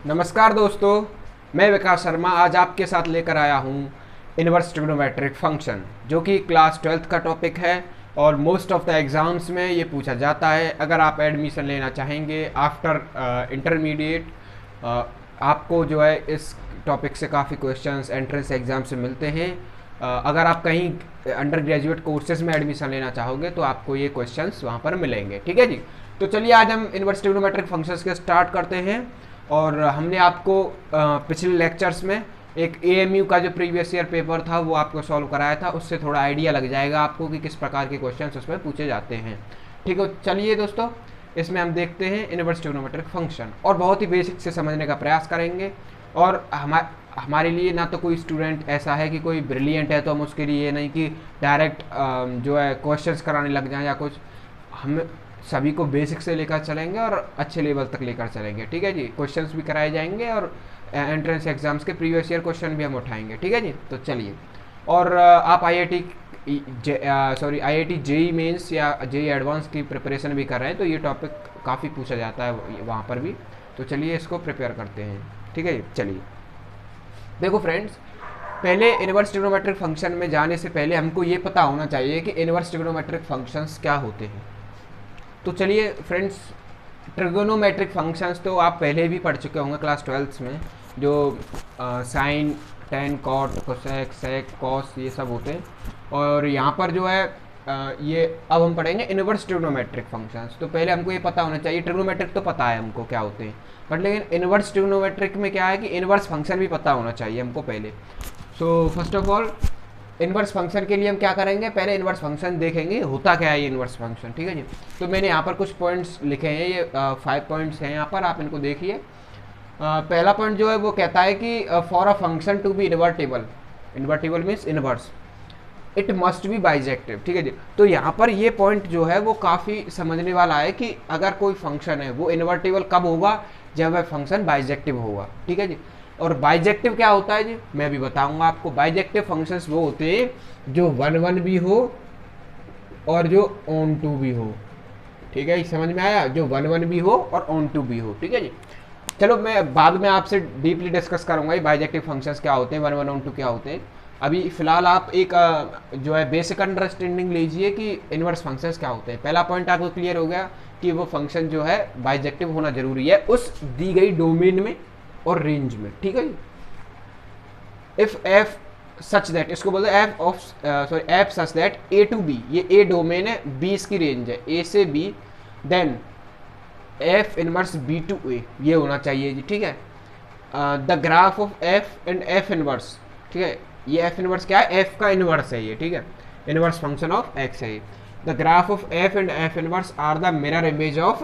नमस्कार दोस्तों, मैं विकास शर्मा आज आपके साथ लेकर आया हूँ इनवर्स ट्रिग्नोमेट्रिक फंक्शन, जो कि क्लास 12th का टॉपिक है और मोस्ट ऑफ द एग्ज़ाम्स में ये पूछा जाता है। अगर आप एडमिशन लेना चाहेंगे आफ्टर इंटरमीडिएट, आपको जो है इस टॉपिक से काफ़ी क्वेश्चंस एंट्रेंस एग्ज़ाम से मिलते हैं। अगर आप कहीं अंडर ग्रेजुएट कोर्सेज में एडमिशन लेना चाहोगे तो आपको ये क्वेश्चंस वहाँ पर मिलेंगे। ठीक है जी, तो चलिए आज हम इनवर्स ट्रिग्नोमेट्रिक फंक्शंस के स्टार्ट करते हैं। और हमने आपको पिछले लेक्चर्स में एक एएमयू का जो प्रीवियस ईयर पेपर था वो आपको सॉल्व कराया था, उससे थोड़ा आइडिया लग जाएगा आपको कि किस प्रकार के क्वेश्चंस उसमें पूछे जाते हैं। ठीक है, चलिए दोस्तों, इसमें हम देखते हैं इनवर्स ट्रिग्नोमेट्रिक फंक्शन और बहुत ही बेसिक से समझने का प्रयास करेंगे। और हमारे लिए ना तो कोई स्टूडेंट ऐसा है कि कोई ब्रिलियंट है तो हम उसके लिए नहीं कि डायरेक्ट जो है क्वेश्चंस कराने लग जाएं या कुछ। हम सभी को बेसिक से लेकर चलेंगे और अच्छे लेवल तक लेकर चलेंगे। ठीक है जी, क्वेश्चंस भी कराए जाएंगे और एंट्रेंस एग्जाम्स के प्रीवियस ईयर क्वेश्चन भी हम उठाएंगे। ठीक है जी, तो चलिए। और आप आईआईटी जेई मेंस या जेई एडवांस की प्रिपरेशन भी कर रहे हैं तो ये टॉपिक काफ़ी पूछा जाता है वहाँ पर भी। तो चलिए इसको प्रिपेयर करते हैं। ठीक है जी, चलिए देखो फ्रेंड्स, पहले इनवर्स ट्रिग्नोमेट्रिक फंक्शन में जाने से पहले हमको ये पता होना चाहिए कि इनवर्स ट्रिग्नोमेट्रिक फंक्शंस क्या होते हैं। तो चलिए फ्रेंड्स, ट्रिगोनोमेट्रिक फंक्शंस तो आप पहले भी पढ़ चुके होंगे क्लास 12th में, जो साइन, टेन, कॉट, कोसेक, सेक, कॉस ये सब होते हैं। और यहाँ पर जो है ये अब हम पढ़ेंगे इनवर्स ट्रिग्नोमेट्रिक फंक्शंस। तो पहले हमको ये पता होना चाहिए, ट्रिग्नोमेट्रिक तो पता है हमको क्या होते हैं, बट लेकिन इनवर्स ट्रिग्नोमेट्रिक में क्या है कि इनवर्स फंक्शन भी पता होना चाहिए हमको पहले। So first of all inverse function के लिए हम क्या करेंगे, पहले इनवर्स फंक्शन देखेंगे होता क्या है ये इनवर्स फंक्शन। ठीक है जी, तो मैंने यहाँ पर कुछ पॉइंट्स लिखे हैं, ये 5 पॉइंट्स हैं यहाँ पर, आप इनको देखिए। पहला पॉइंट जो है वो कहता है कि for a function to be invertible, invertible means inverse, it must be bijective. ठीक है जी, तो यहाँ पर ये पॉइंट जो है वो काफ़ी समझने वाला है कि अगर कोई फंक्शन है वो इन्वर्टेबल कब होगा, जब वह फंक्शन बाइजेक्टिव होगा। ठीक है जी, और बाइजेक्टिव क्या होता है जी, मैं भी बताऊंगा आपको। बाइजेक्टिव फंक्शंस वो होते हैं जो 1 भी हो और जो ऑन टू भी हो। ठीक है, समझ में आया, जो 1 भी हो और ऑन टू भी हो। ठीक है जी, चलो मैं बाद में आपसे डीपली डिस्कस करूंगा ये बाइजेक्टिव फंक्शंस क्या होते हैं, 1 ऑन टू क्या होते हैं। अभी फिलहाल आप एक जो है बेसिक अंडरस्टैंडिंग लीजिए कि इनवर्स फंक्शंस क्या होते हैं। पहला पॉइंट आपको क्लियर हो गया कि वो फंक्शन जो है बाइजेक्टिव होना जरूरी है उस दी गई डोमेन में और रेंज में। ठीक है, इफ एफ सच दैट, इसको बोलते हैं f of f such that A to B, ये ए डोमेन है, बी इसकी रेंज है, ए से B, then f inverse B to A ये होना चाहिए जी। ठीक है, the graph of f and f inverse. ठीक है, ये एफ इनवर्स क्या है, एफ का इनवर्स है ये। ठीक है, इनवर्स फंक्शन ऑफ एक्स है। The graph of f and f inverse are the mirror image of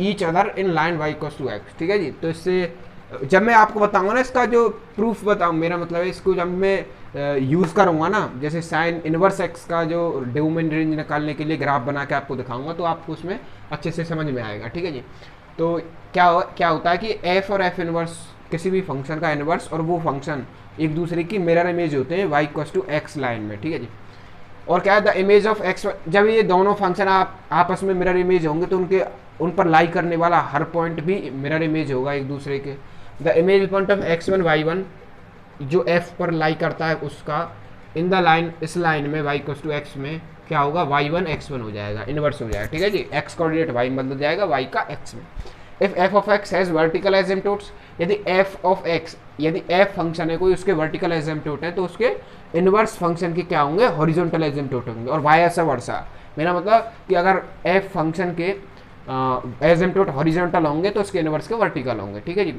each other in line y equals to x. ठीक है जी, तो इससे जब मैं आपको बताऊंगा ना, इसका जो प्रूफ बताऊँ, मेरा मतलब है इसको जब मैं यूज़ करूंगा ना, जैसे साइन इनवर्स एक्स का जो डोमेन रेंज निकालने के लिए ग्राफ बना के आपको दिखाऊंगा तो आपको उसमें अच्छे से समझ में आएगा। ठीक है जी, तो क्या होता है कि एफ और एफ इनवर्स किसी भी फंक्शन का इनवर्स और वो फंक्शन एक दूसरे की मिरर इमेज होते हैं y equals to x line में। ठीक है जी, और क्या है, द इमेज ऑफ एक्स, जब ये दोनों फंक्शन आपस में मिरर इमेज होंगे तो उन पर लाई करने वाला हर पॉइंट भी मिरर इमेज होगा एक दूसरे के। The image point of x1 y1 जो f पर लाई करता है उसका इन द लाइन, इस लाइन में y इक्वल्स टू x में क्या होगा, y1 x1 हो जाएगा, इनवर्स हो जाएगा। ठीक है जी, x कोऑर्डिनेट y में बदल जाएगा y का x में। If f of x has vertical asymptotes, यदि f ऑफ x, यदि f फंक्शन है कोई, उसके वर्टिकल एसिम्पटोट है तो उसके इनवर्स फंक्शन के क्या होंगे, हॉरिजॉन्टल एसिम्पटोट होंगे, और वाइस वर्सा। मेरा मतलब कि अगर f फंक्शन के एसिम्पटोट हॉरिजॉन्टल होंगे तो उसके इनवर्स के वर्टिकल होंगे। ठीक है जी,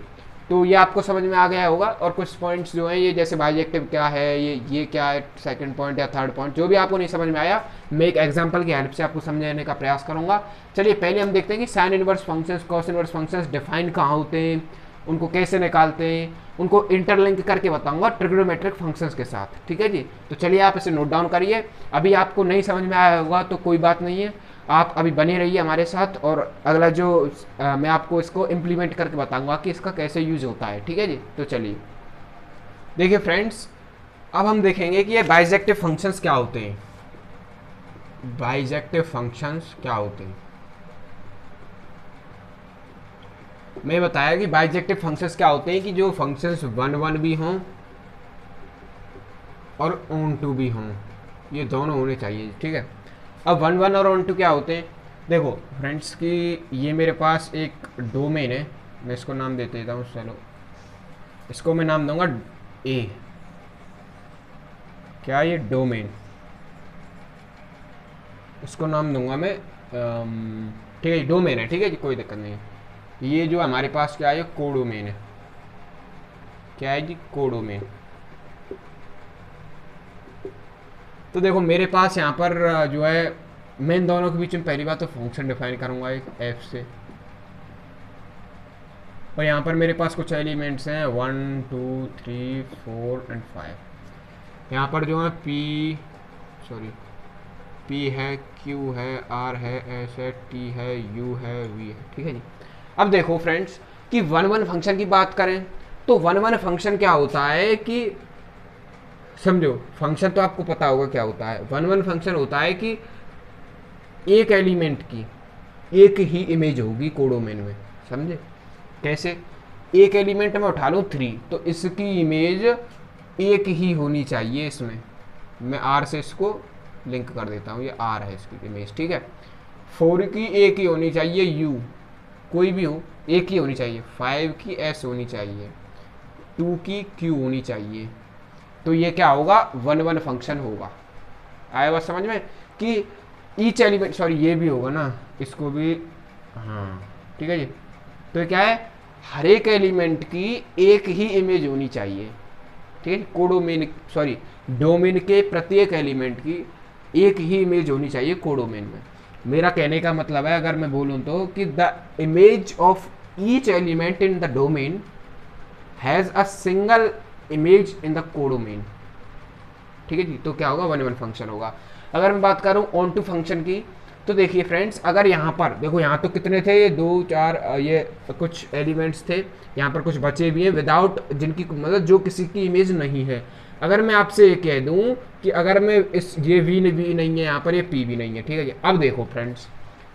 तो ये आपको समझ में आ गया होगा। और कुछ पॉइंट्स जो हैं ये, जैसे बाइजेक्टिव क्या है, ये क्या है, सेकंड पॉइंट या थर्ड पॉइंट, जो भी आपको नहीं समझ में आया मैं एक एग्जांपल की हेल्प से आपको समझाने का प्रयास करूंगा। चलिए पहले हम देखते हैं कि sine inverse functions, cos inverse functions define कहाँ होते हैं, उनको कैसे निकालते हैं, उनको इंटरलिंक करके बताऊंगा ट्रिग्नोमेट्रिक फंक्शंस के साथ। ठीक है जी, तो चलिए आप इसे नोट डाउन करिए। अभी आपको नहीं समझ में आया होगा तो कोई बात नहीं है, आप अभी बने रहिए हमारे साथ, और अगला जो मैं आपको इसको इम्प्लीमेंट करके बताऊंगा कि इसका कैसे यूज होता है। ठीक है जी, तो चलिए देखिए फ्रेंड्स, अब हम देखेंगे कि ये बाइजेक्टिव फंक्शंस क्या होते हैं। बाइजेक्टिव फंक्शंस क्या होते हैं, मैं बताया कि बाइजेक्टिव फंक्शंस क्या होते हैं कि जो फंक्शंस 1 1 भी हों और ऑन टू भी हों, ये दोनों होने चाहिए, ठीक है। अब 1 1 और ऑन टू क्या होते हैं, देखो फ्रेंड्स कि ये मेरे पास एक डोमेन है, मैं इसको नाम दे देता हूँ, चलो इसको मैं नाम दूंगा ए, क्या ये डोमेन, इसको नाम दूंगा मैं ठीक है, डोमेन है, ठीक है जी, कोई दिक्कत नहीं है। ये जो हमारे पास क्या है, कोडोमेन है, क्या है जी, कोडोमेन। तो देखो मेरे पास यहाँ पर जो है मैं इन दोनों के बीच में पहली बात तो फंक्शन डिफाइन करूँगा एक एफ से, और यहाँ पर मेरे पास कुछ एलिमेंट्स हैं 1 2 3 4 एंड 5। यहाँ पर जो है पी है, क्यू है, आर है, एस है, टी है, यू है, वी है, ठीक है जी। अब देखो फ्रेंड्स कि 1 1 फंक्शन की बात करें तो 1 1 फंक्शन क्या होता है कि समझो, फंक्शन तो आपको पता होगा क्या होता है। 1 1 फंक्शन होता है कि एक एलिमेंट की एक ही इमेज होगी कोडोमेन में, समझे कैसे, एक एलिमेंट में उठा लो 3 तो इसकी इमेज एक ही होनी चाहिए इसमें, मैं आर से इसको लिंक कर देता हूँ, ये आर है इसकी इमेज, ठीक है। 4 की एक ही होनी चाहिए यू, कोई भी हो एक ही होनी चाहिए, 5 की एस होनी चाहिए, 2 की क्यू होनी चाहिए, तो ये क्या होगा 1 1 फंक्शन होगा। आया बात समझ में कि ईच एलिमेंट, सॉरी ये भी होगा ना, इसको भी, हाँ ठीक है जी। तो ये क्या है, हर एक एलिमेंट की एक ही इमेज होनी चाहिए, ठीक है, कोडोमेन सॉरी डोमेन के प्रत्येक एलिमेंट की एक ही इमेज होनी चाहिए कोडोमेन में। मेरा कहने का मतलब है अगर मैं बोलूँ तो कि the image of each element in the domain has a single image in the codomain, ठीक है जी। तो क्या होगा 1 1 फंक्शन होगा। अगर मैं बात करूं ऑन टू फंक्शन की तो देखिए फ्रेंड्स, अगर यहाँ पर देखो, यहाँ तो कितने थे, ये 2 4 ये कुछ एलिमेंट्स थे, यहाँ पर कुछ बचे भी हैं विदाउट, जिनकी मतलब जो किसी की इमेज नहीं है। अगर मैं आपसे ये कह दूं कि अगर मैं इस ये वी नहीं है यहाँ पर, ये पी भी नहीं है, ठीक है जी। अब देखो फ्रेंड्स,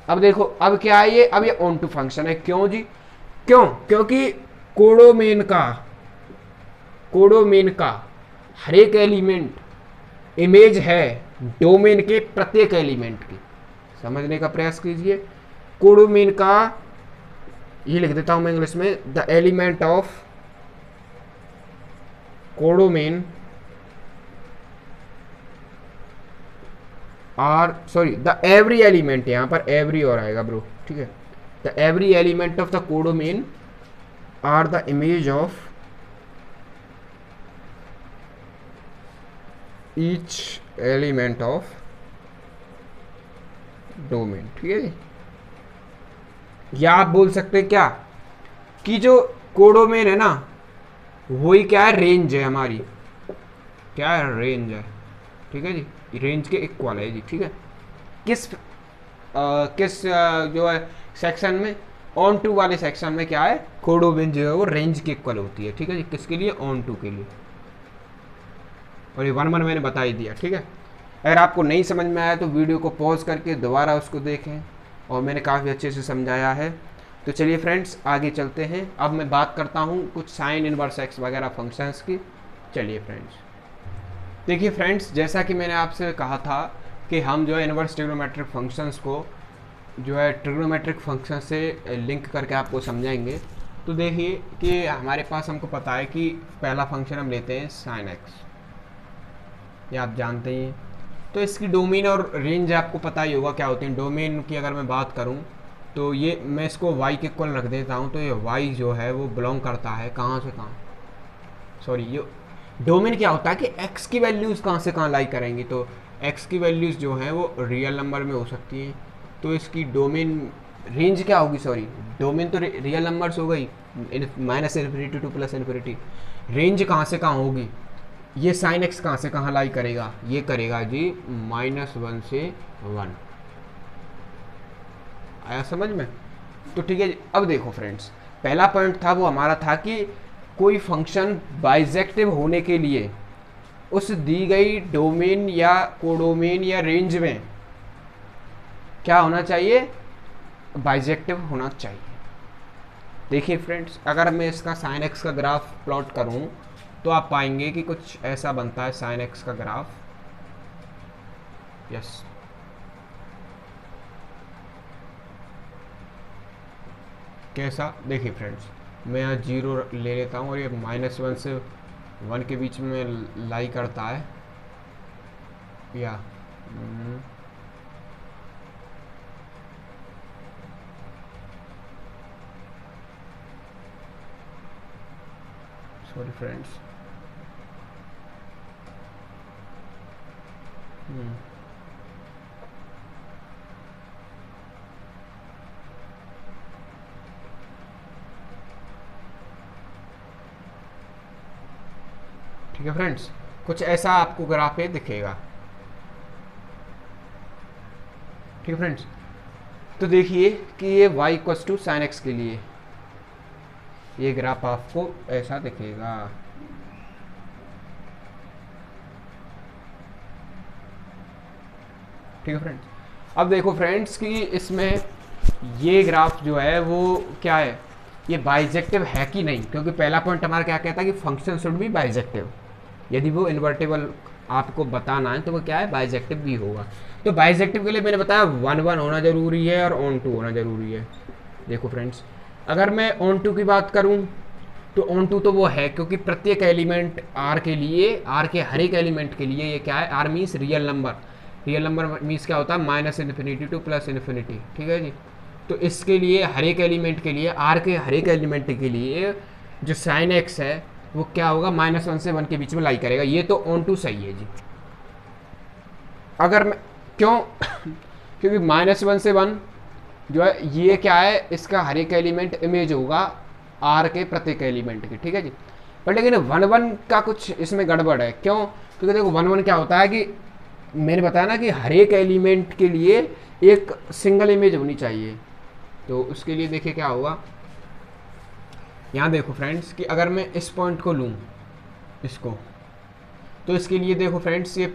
अब देखो अब क्या है ये, अब ये ऑन टू फंक्शन है, क्यों जी, क्योंकि कोडोमेन का हर एक एलिमेंट इमेज है डोमेन के प्रत्येक एलिमेंट की, समझने का प्रयास कीजिए। कोडोमेन का, ये लिख देता हूं मैं इंग्लिश में, the element of codomain are, sorry the every element, यहां पर एवरी और आएगा ब्रो, ठीक है, the every element of the codomain are the image of each element of domain, ठीक है जी। या आप बोल सकते हैं क्या कि जो कोडोमेन है ना वही क्या है, रेंज है हमारी, क्या है, रेंज है, ठीक है जी, रेंज के इक्वल है जी, ठीक है। किस जो है सेक्शन में, ऑन टू वाले सेक्शन में क्या है, कोडोमेन जो है वो रेंज के इक्वल होती है, ठीक है जी, किसके लिए, ऑन टू के लिए। और ये 1 1 मैंने बता ही दिया, ठीक है। अगर आपको नहीं समझ में आया तो वीडियो को पॉज करके दोबारा उसको देखें, और मैंने काफ़ी अच्छे से समझाया है। तो चलिए फ्रेंड्स आगे चलते हैं। अब मैं बात करता हूँ कुछ साइन इनवर्स एक्स वगैरह फंक्शंस की। चलिए फ्रेंड्स, देखिए फ्रेंड्स, जैसा कि मैंने आपसे कहा था कि हम जो है इनवर्स ट्रिग्नोमेट्रिक फंक्शंस को जो है ट्रिग्नोमेट्रिक फंक्शन से लिंक करके आपको समझाएंगे। तो देखिए कि हमारे पास, हमको पता है कि पहला फंक्शन हम लेते हैं साइन एक्स, ये आप जानते ही हैं। तो इसकी डोमेन और रेंज आपको पता ही होगा क्या होती है। डोमेन की अगर मैं बात करूं तो ये मैं इसको y के इक्वल रख देता हूं, तो ये y जो है वो बिलोंग करता है कहाँ से कहाँ, सॉरी ये डोमेन क्या होता है कि x की वैल्यूज़ कहाँ से कहाँ लाई करेंगी, तो x की वैल्यूज़ जो हैं वो रियल नंबर में हो सकती हैं, तो इसकी डोमेन रेंज क्या होगी, सॉरी डोमेन तो रियल नंबर्स हो गई, -∞ टू +∞, रेंज कहाँ से कहाँ होगी, ये साइन एक्स कहाँ से कहाँ लाई करेगा, ये करेगा जी -1 से 1। आया समझ में? तो ठीक है, अब देखो फ्रेंड्स, पहला पॉइंट था वो हमारा था कि कोई फंक्शन बाइजेक्टिव होने के लिए उस दी गई डोमेन या कोडोमेन या रेंज में क्या होना चाहिए, बाइजेक्टिव होना चाहिए। देखिए फ्रेंड्स, अगर मैं इसका साइन एक्स का ग्राफ प्लॉट करूं तो आप पाएंगे कि कुछ ऐसा बनता है साइन एक्स का ग्राफ। यस, कैसा, देखिए फ्रेंड्स, मैं यहाँ 0 ले लेता हूँ और ये -1 से 1 के बीच में लाई करता है, या सॉरी फ्रेंड्स, ठीक है फ्रेंड्स, कुछ ऐसा आपको ग्राफ पे दिखेगा। ठीक है फ्रेंड्स, तो देखिए कि ये y equals to sine x के लिए ये ग्राफ आपको ऐसा दिखेगा। ठीक है फ्रेंड्स, अब देखो फ्रेंड्स कि इसमें ये ग्राफ जो है वो क्या है, ये बाइजेक्टिव है कि नहीं, क्योंकि पहला पॉइंट हमारा क्या कहता है कि फंक्शन शुड बी बाइजेक्टिव। यदि वो इन्वर्टेबल आपको बताना है तो वो क्या है, बाइजेक्टिव भी होगा। तो बाइजेक्टिव के लिए मैंने बताया 1 होना जरूरी है और ऑन 2 होना जरूरी है। देखो फ्रेंड्स, अगर मैं ऑन 2 की बात करूं तो ऑन 2 तो वो है, क्योंकि प्रत्येक एलिमेंट आर के लिए, आर के हर एक एलिमेंट के लिए ये क्या है, R means real number. Real number means क्या होता है, -∞ टू +∞। ठीक है जी, तो इसके लिए हर एक एलिमेंट के लिए, आर के हर एक एलिमेंट के लिए जो साइन एक्स है वो क्या होगा, -1 से 1 के बीच में लाई करेगा। ये तो ऑन 2 सही है जी। अगर मैं क्यों क्योंकि -1 से 1 जो है ये क्या है, इसका हर एक एलिमेंट इमेज होगा आर के प्रत्येक एलिमेंट की। ठीक है जी, पर लेकिन 1 का कुछ इसमें गड़बड़ है। क्यों, क्योंकि देखो 1 क्या होता है कि मैंने बताया ना कि हर एक एलिमेंट के लिए एक सिंगल इमेज होनी चाहिए। तो उसके लिए देखिए क्या होगा, यहाँ देखो फ्रेंड्स कि अगर मैं इस पॉइंट को लूँ इसको, तो इसके लिए देखो फ्रेंड्स ये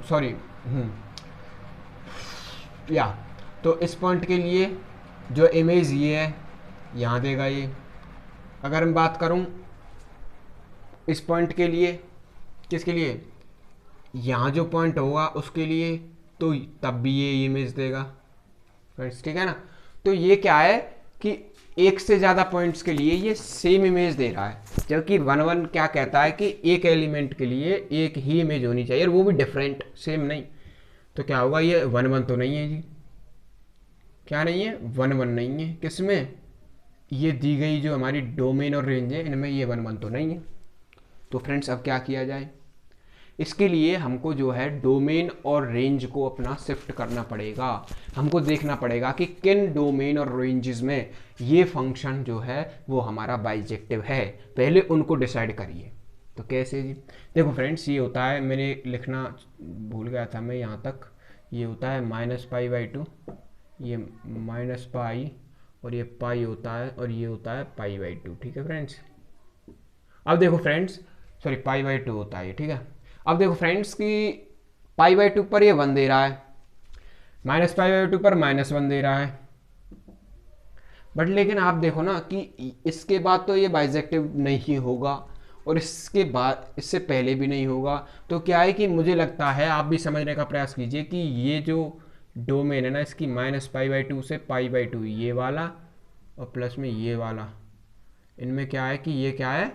सॉरी या तो इस पॉइंट के लिए जो इमेज ये है यहाँ देगा ये। अगर मैं बात करूँ इस पॉइंट के लिए, किसके लिए, यहाँ जो पॉइंट होगा उसके लिए, तो तब भी ये इमेज देगा फ्रेंड्स। ठीक है ना, तो ये क्या है कि एक से ज़्यादा पॉइंट्स के लिए ये सेम इमेज दे रहा है, जबकि 1 क्या कहता है कि एक एलिमेंट के लिए एक ही इमेज होनी चाहिए और वो भी डिफरेंट, सेम नहीं। तो क्या होगा, ये 1 तो नहीं है जी, क्या नहीं है, 1 नहीं है। किसमें, ये दी गई जो हमारी डोमेन और रेंज है इनमें ये 1 तो नहीं है। तो फ्रेंड्स अब क्या किया जाए, इसके लिए हमको जो है डोमेन और रेंज को अपना शिफ्ट करना पड़ेगा। हमको देखना पड़ेगा कि किन डोमेन और रेंजेस में ये फंक्शन जो है वो हमारा बाइजेक्टिव है, पहले उनको डिसाइड करिए। तो कैसे जी, देखो फ्रेंड्स, ये होता है, मैंने लिखना भूल गया था मैं यहाँ तक, ये होता है -π/2, ये -π और ये पाई होता है और ये होता है π/2। ठीक है फ्रेंड्स, अब देखो फ्रेंड्स, सॉरी π/2 होता है, ठीक है। अब देखो फ्रेंड्स कि π/2 पर ये 1 दे रहा है, -π/2 पर -1 दे रहा है, बट लेकिन आप देखो ना कि इसके बाद तो ये बाइजेक्टिव नहीं होगा और इसके बाद, इससे पहले भी नहीं होगा। तो क्या है कि मुझे लगता है, आप भी समझने का प्रयास कीजिए कि ये जो डोमेन है ना इसकी -π/2 से π/2 ये वाला और प्लस में ये वाला, इनमें क्या है कि ये क्या है,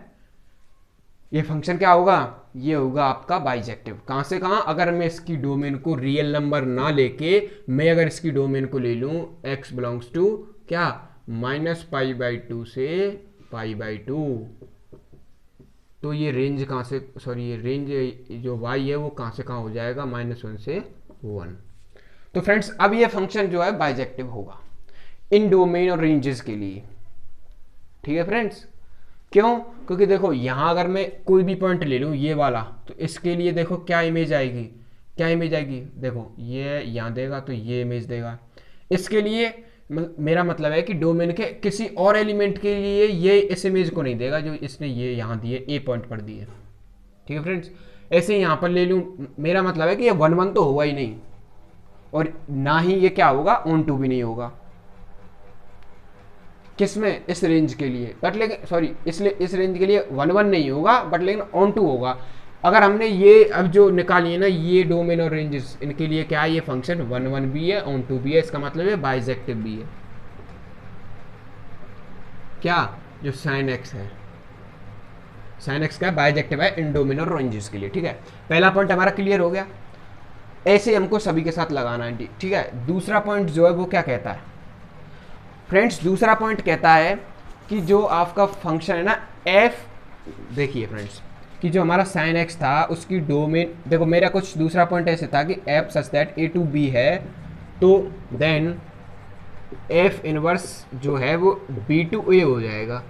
ये फंक्शन क्या होगा, ये होगा आपका बाइजेक्टिव। कहाँ से कहाँ, अगर मैं इसकी डोमेन को रियल नंबर ना लेके, मैं अगर इसकी डोमेन को ले लूँ x बिलोंग्स टू क्या, -π/2 से π/2, तो ये रेंज कहाँ से, सॉरी ये रेंज जो y है वो कहाँ से कहाँ हो जाएगा, -1 से 1। तो फ्रेंड्स अब ये फंक्शन जो है बाइजेक्टिव होगा इन डोमेन और रेंजेस के लिए। ठीक है फ्रेंड्स, क्यों, क्योंकि देखो यहाँ अगर मैं कोई भी पॉइंट ले लूँ ये वाला, तो इसके लिए देखो क्या इमेज आएगी, क्या इमेज आएगी, देखो ये यहाँ देगा तो ये इमेज देगा। इसके लिए मेरा मतलब है कि डोमेन के किसी और एलिमेंट के लिए ये इस इमेज को नहीं देगा जो इसने ये यहाँ दिए, ए पॉइंट पर दिए। ठीक है फ्रेंड्स, ऐसे यहाँ पर ले लूँ, मेरा मतलब है कि ये 1 तो होगा ही नहीं और ना ही ये क्या होगा, ऑन 2 भी नहीं होगा। किसमें, इस रेंज के लिए, बट लेकिन सॉरी इसलिए इस रेंज के लिए 1 1 नहीं होगा, बट लेकिन ऑन टू होगा। अगर हमने ये अब जो निकाली है ना ये डोमेन और रेंजेस, इनके लिए क्या है, ये फंक्शन 1 1 भी है, ऑन टू भी है, इसका मतलब है बाइजेक्टिव भी है। क्या, जो साइन एक्स है, साइन एक्स का बाइजेक्टिव है इन डोमेन और रेंजेस के लिए। ठीक है, पहला पॉइंट हमारा क्लियर हो गया। ऐसे हमको सभी के साथ लगाना है। ठीक है, दूसरा पॉइंट जो है वो क्या कहता है फ्रेंड्स, दूसरा पॉइंट कहता है कि जो आपका फंक्शन है ना एफ, देखिए फ्रेंड्स कि जो हमारा साइन एक्स था उसकी डोमेन, देखो मेरा कुछ दूसरा पॉइंट ऐसे था कि f such that A to B है, तो देन एफ इनवर्स जो है वो बी टू ए हो जाएगा।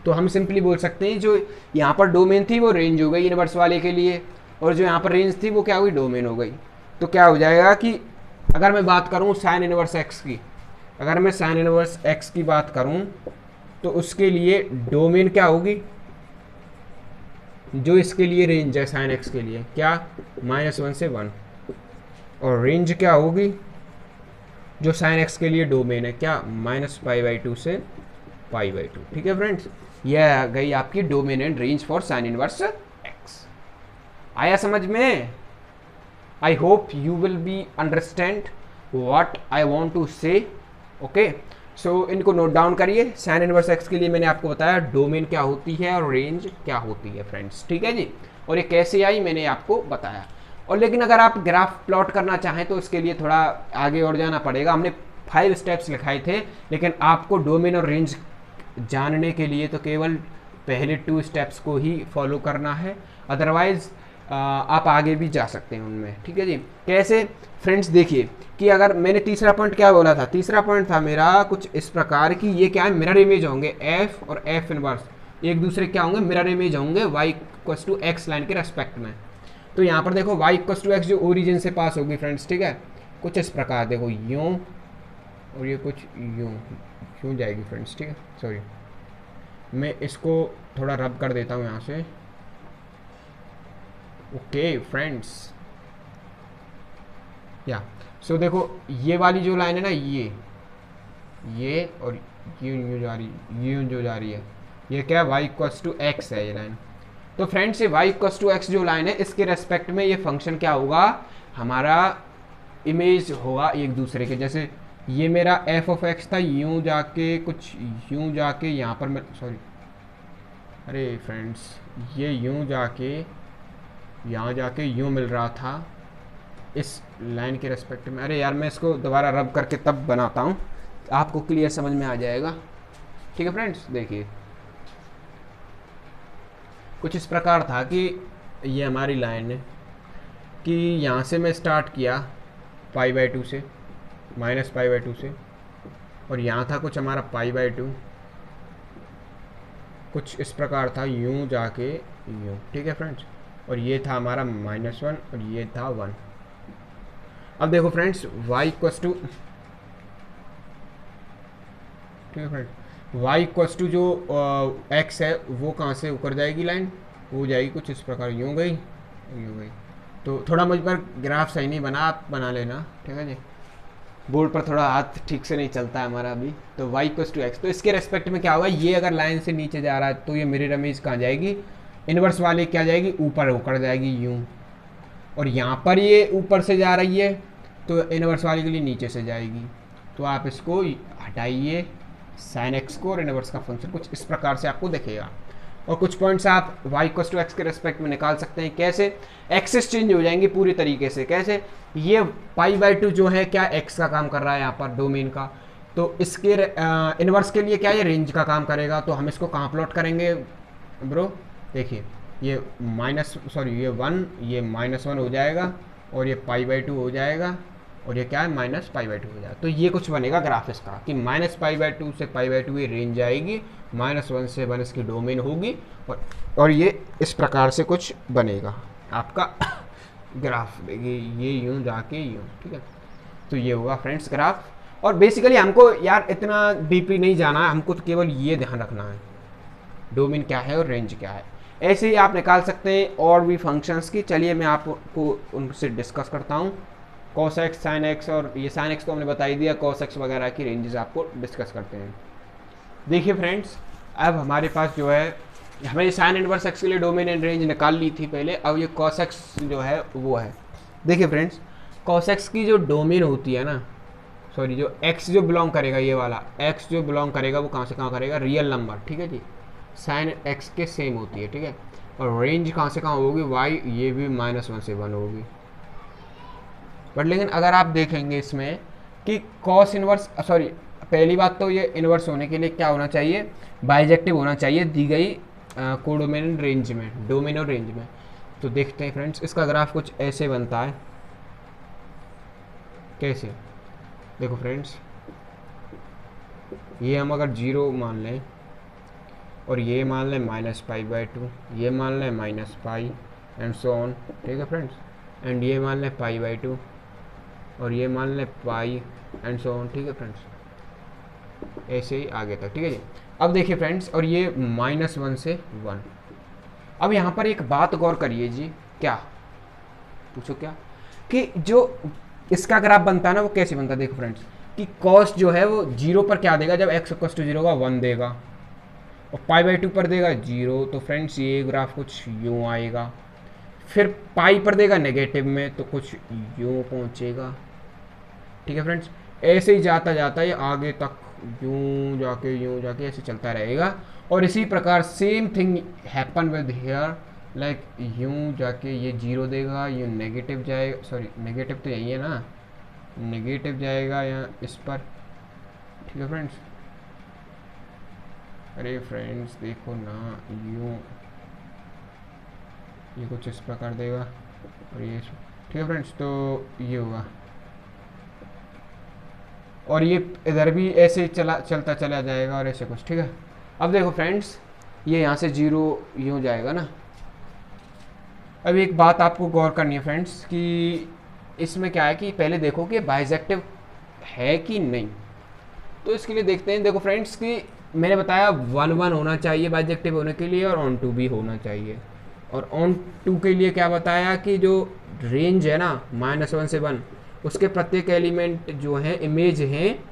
तो हम सिंपली बोल सकते हैं जो यहाँ पर डोमेन थी वो रेंज हो गई इनवर्स वाले के लिए, और जो यहाँ पर रेंज थी वो क्या हुई, डोमेन हो गई। तो क्या हो जाएगा कि अगर मैं बात करूँ साइन इनवर्स एक्स की, अगर मैं साइन इनवर्स एक्स की बात करूँ तो उसके लिए डोमेन क्या होगी, जो इसके लिए रेंज है साइन एक्स के लिए क्या, -1 से 1, और रेंज क्या होगी जो साइन एक्स के लिए डोमेन है क्या, -π/2 से π/2। ठीक है फ्रेंड्स, यह आ गई आपकी domain and range for sine inverse x. आया समझ में? I hope you will be understand what I want to say. Okay, so इनको नोट डाउन करिए। साइन इनवर्स एक्स के लिए मैंने आपको बताया डोमेन क्या होती है और रेंज क्या होती है फ्रेंड्स। ठीक है जी, और ये कैसे आई मैंने आपको बताया। और लेकिन अगर आप ग्राफ प्लॉट करना चाहें तो इसके लिए थोड़ा आगे और जाना पड़ेगा। हमने 5 स्टेप्स लिखाए थे, लेकिन आपको डोमेन और रेंज जानने के लिए तो केवल पहले 2 स्टेप्स को ही फॉलो करना है, अदरवाइज आप आगे भी जा सकते हैं उनमें। ठीक है जी, कैसे फ्रेंड्स, देखिए कि अगर मैंने तीसरा पॉइंट क्या बोला था, तीसरा पॉइंट था मेरा कुछ इस प्रकार की, ये क्या है, मिरर इमेज होंगे एफ और एफ इनवर्स एक दूसरे क्या होंगे, मिरर इमेज होंगे y equals to x line के रेस्पेक्ट में। तो यहाँ पर देखो वाई इक्वल्स टू एक्स जो ओरिजिन से पास होगी फ्रेंड्स, ठीक है, कुछ इस प्रकार देखो यूँ, और ये कुछ यूँ जाएगी फ्रेंड्स। ठीक है, सॉरी मैं इसको थोड़ा रब कर देता हूँ यहाँ से। ओके फ्रेंड्स, या सो देखो ये वाली जो लाइन है ना, ये और यूँ जा रही, यूँ जो जा रही है, ये क्या है, वाई इक्वल्स टू एक्स है ये लाइन। तो फ्रेंड्स ये वाई इक्वल्स टू एक्स जो लाइन है इसके रेस्पेक्ट में ये फंक्शन क्या होगा, हमारा इमेज होगा एक दूसरे के। जैसे ये मेरा एफ ऑफ एक्स था, यूँ जाके कुछ यूँ जाके यहाँ पर मैं, सॉरी अरे फ्रेंड्स ये यूँ जाके यहाँ जाके यूँ मिल रहा था इस लाइन के रेस्पेक्ट में। अरे यार मैं इसको दोबारा रब करके तब बनाता हूँ, आपको क्लियर समझ में आ जाएगा। ठीक है फ्रेंड्स, देखिए कुछ इस प्रकार था कि ये हमारी लाइन है कि यहाँ से मैं स्टार्ट किया π/2 से, -π/2 से, और यहाँ था कुछ हमारा π/2, कुछ इस प्रकार था यूँ जाके यूँ। ठीक है फ्रेंड्स, और ये था हमारा -1 और ये था 1। अब देखो फ्रेंड्स y इक्वल्स टू, ठीक है फ्रेंड्स, y इक्वल्स टू जो x है वो कहाँ से ऊपर जाएगी लाइन, वो जाएगी कुछ इस प्रकार, यूँ गई यूँ गई। तो थोड़ा मुझ पर ग्राफ सही नहीं बना, आप बना लेना। ठीक है जी, बोर्ड पर थोड़ा हाथ ठीक से नहीं चलता है हमारा अभी। तो y इक्वल्स टू एक्स, तो इसके रेस्पेक्ट में क्या होगा, ये अगर लाइन से नीचे जा रहा है तो ये मिरर इमेज कहाँ जाएगी, इनवर्स वाले क्या जाएगी, ऊपर होकर जाएगी यूँ, और यहाँ पर ये ऊपर से जा रही है तो इनवर्स वाले के लिए नीचे से जाएगी। तो आप इसको हटाइए साइन एक्स को और इनवर्स का फंक्शन कुछ इस प्रकार से आपको दिखेगा। और कुछ पॉइंट्स आप y इक्वल्स टू एक्स के रेस्पेक्ट में निकाल सकते हैं। कैसे, एक्सिस चेंज हो जाएंगी पूरी तरीके से। कैसे, ये π/2 जो है क्या x का काम कर रहा है यहाँ पर डोमेन का, तो इसके इनवर्स के लिए क्या ये रेंज का काम करेगा। तो हम इसको कहाँ प्लॉट करेंगे ब्रो, देखिए ये ये 1, ये -1 हो जाएगा, और ये π/2 हो जाएगा, और ये क्या है -π/2 हो जाएगा। तो ये कुछ बनेगा ग्राफ इसका कि -π/2 से π/2 ये रेंज आएगी, -1 से 1 इसकी डोमेन होगी, और ये इस प्रकार से कुछ बनेगा आपका ग्राफ। देखिए ये यूँ जाके यूँ। ठीक है, तो ये होगा फ्रेंड्स ग्राफ। और बेसिकली हमको यार इतना डीपली नहीं जाना है, हमको तो केवल ये ध्यान रखना है डोमेन क्या है और रेंज क्या है। ऐसे ही आप निकाल सकते हैं और भी फंक्शंस की। चलिए मैं आपको उनसे डिस्कस करता हूँ। cos x, sin x, और ये sin x तो हमने बता ही दिया, cos x वगैरह की रेंजेस आपको डिस्कस करते हैं। देखिए फ्रेंड्स, अब हमारे पास जो है, हमें साइन इनवर्स एक्स के लिए डोमेन एंड रेंज निकाल ली थी पहले, अब ये कॉस एक्स जो है वो है। देखिए फ्रेंड्स, कॉस एक्स की जो डोमेन होती है ना, सॉरी जो एक्स जो बिलोंग करेगा, ये वाला एक्स जो बिलोंग करेगा वो कहाँ से कहाँ करेगा, रियल नंबर, ठीक है जी, साइन एक्स के सेम होती है, ठीक है। और रेंज कहाँ से कहाँ होगी, वाई, ये भी -1 से 1 होगी। बट लेकिन अगर आप देखेंगे इसमें कि कॉस इनवर्स, सॉरी पहली बात तो ये इनवर्स होने के लिए क्या होना चाहिए, बाइजेक्टिव होना चाहिए दी गई कोडोमेन रेंज में, डोमेन और रेंज में। तो देखते हैं फ्रेंड्स, इसका ग्राफ कुछ ऐसे बनता है। कैसे, देखो फ्रेंड्स, ये हम अगर 0 मान लें और ये मान लें -π/2, ये मान लें -π एंड सो ऑन, ठीक है फ्रेंड्स, एंड ये मान लें π/2 और ये मान लें पाई एंड सो ऑन, ठीक है फ्रेंड्स, ऐसे ही आगे तक, ठीक है जी। अब देखिए फ्रेंड्स, और ये -1 से 1। अब यहाँ पर एक बात गौर करिए जी, क्या पूछो, क्या कि जो इसका ग्राफ बनता है ना वो कैसे बनता है, देखो फ्रेंड्स, कि कॉस जो है वो 0 पर क्या देगा, जब x = 0 का 1 देगा, और π/2 पर देगा 0, तो फ्रेंड्स ये ग्राफ कुछ यूँ आएगा। फिर पाई पर देगा नेगेटिव में, तो कुछ यूँ पहुँचेगा, ठीक है फ्रेंड्स। ऐसे ही जाता जाता ये आगे तक यूँ जाके ऐसे चलता रहेगा। और इसी प्रकार same thing happen with here, like यूँ जाके ये 0 देगा, ये नेगेटिव जाएगा, सॉरी नेगेटिव तो यही है ना, नेगेटिव जाएगा यहाँ इस पर, ठीक है फ्रेंड्स। अरे फ्रेंड्स देखो ना, यूँ ये कुछ इस प्रकार देगा और ये, ठीक है फ्रेंड्स, तो ये होगा, और ये इधर भी ऐसे चलता चला जाएगा और ऐसे कुछ, ठीक है। अब देखो फ्रेंड्स, ये यहाँ से 0 यूँ जाएगा ना। अब एक बात आपको गौर करनी है फ्रेंड्स, कि इसमें क्या है कि पहले देखो कि बाइजेक्टिव है कि नहीं। तो इसके लिए देखते हैं, देखो फ्रेंड्स, कि मैंने बताया 1 होना चाहिए बाइजेक्टिव होने के लिए, और ऑन टू भी होना चाहिए। और ऑन टू के लिए क्या बताया कि जो रेंज है ना -1 से 1, उसके प्रत्येक एलिमेंट जो हैं इमेज हैं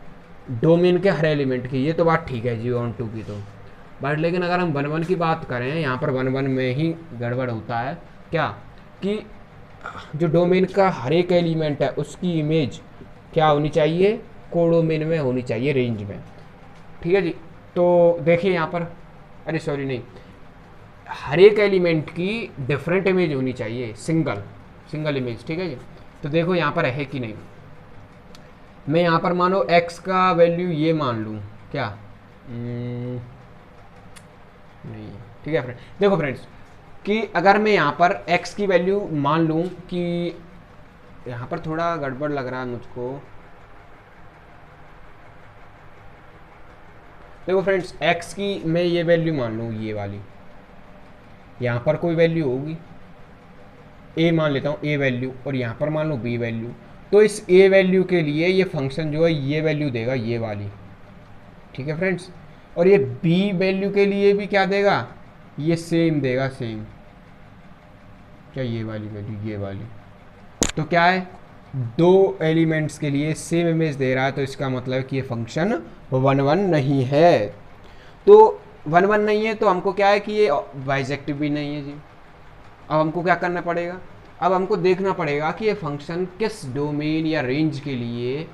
डोमेन के हर एलिमेंट की। ये तो बात ठीक है जी ऑन टू की तो। बट लेकिन अगर हम 1 की बात करें, यहाँ पर 1 में ही गड़बड़ होता है, क्या कि जो डोमेन का हर एक एलिमेंट है उसकी इमेज क्या होनी चाहिए, कोडोमेन में होनी चाहिए, रेंज में, ठीक है जी। तो देखिए यहाँ पर, अरे सॉरी नहीं, हर एक एलिमेंट की डिफरेंट इमेज होनी चाहिए, सिंगल इमेज, ठीक है जी। तो देखो यहाँ पर है कि नहीं, मैं यहाँ पर मानो x का वैल्यू ये मान लूँ, क्या नहीं, ठीक है फ्रेंड। देखो फ्रेंड्स, कि अगर मैं यहाँ पर x की वैल्यू मान लूँ, कि यहाँ पर थोड़ा गड़बड़ लग रहा है मुझको। देखो फ्रेंड्स, x की मैं ये वैल्यू मान लूँ, ये वाली, यहाँ पर कोई वैल्यू होगी, a मान लेता हूँ a वैल्यू, और यहाँ पर मान लो b वैल्यू। तो इस a वैल्यू के लिए ये फंक्शन जो है ये वैल्यू देगा, ये वाली, ठीक है फ्रेंड्स। और ये b वैल्यू के लिए भी क्या देगा, ये सेम देगा, सेम, क्या ये वाली वैल्यू, ये वाली। तो क्या है, 2 एलिमेंट्स के लिए सेम इमेज दे रहा है, तो इसका मतलब है कि ये फंक्शन 1 नहीं है। तो 1 नहीं है तो हमको क्या है कि ये बाइजेक्टिव भी नहीं है जी। अब हमको क्या करना पड़ेगा, अब हमको देखना पड़ेगा कि ये फंक्शन किस डोमेन या रेंज के लिए